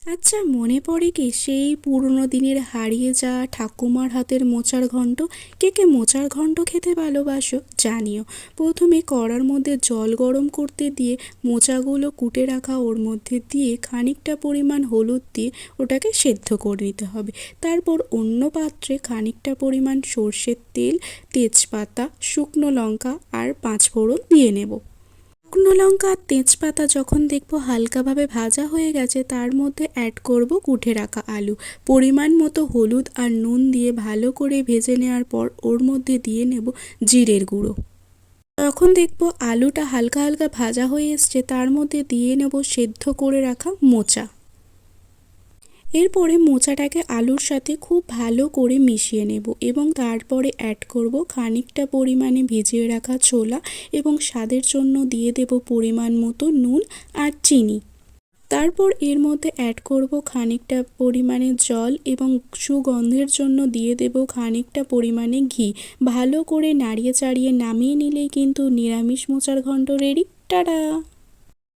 আচ্ছা, মনে পড়ে কি সেই পুরনো দিনের হারিয়ে যাওয়া ঠাকুমার হাতের মোচার ঘন্ট? কে কে মোচার ঘন্ট খেতে ভালোবাসো জানিও। প্রথমে কড়ার মধ্যে জল গরম করতে দিয়ে মোচাগুলো কুটে রাখা ওর মধ্যে দিয়ে খানিকটা পরিমাণ হলুদ দিয়ে ওটাকে সেদ্ধ করে নিতে হবে। তারপর অন্য পাত্রে খানিকটা পরিমাণ সর্ষের তেল, তেজপাতা, শুকনো লঙ্কা আর পাঁচফোড়ন দিয়ে নেব। শুকনো লঙ্কা আর তেজপাতা যখন দেখবো হালকাভাবে ভাজা হয়ে গেছে, তার মধ্যে অ্যাড করব কুটে রাখা আলু। পরিমাণ মতো হলুদ আর নুন দিয়ে ভালো করে ভেজে নেওয়ার পর ওর মধ্যে দিয়ে নেব জিরের গুঁড়ো। যখন দেখবো আলুটা হালকা হালকা ভাজা হয়ে এসছে, তার মধ্যে দিয়ে নেব সেদ্ধ করে রাখা মোচা। এরপরে মোচাটাকে আলুর সাথে খুব ভালো করে মিশিয়ে নেব এবং তারপরে অ্যাড করব খানিকটা পরিমাণে ভিজিয়ে রাখা ছোলা এবং স্বাদের জন্য দিয়ে দেব পরিমাণ মতো নুন আর চিনি। তারপর এর মধ্যে অ্যাড করব খানিকটা পরিমাণে জল এবং সুগন্ধের জন্য দিয়ে দেব খানিকটা পরিমাণে ঘি। ভালো করে নাড়িয়ে চাড়িয়ে নামিয়ে নিলেই কিন্তু নিরামিষ মোচার ঘন্ট রেডি। টাটা।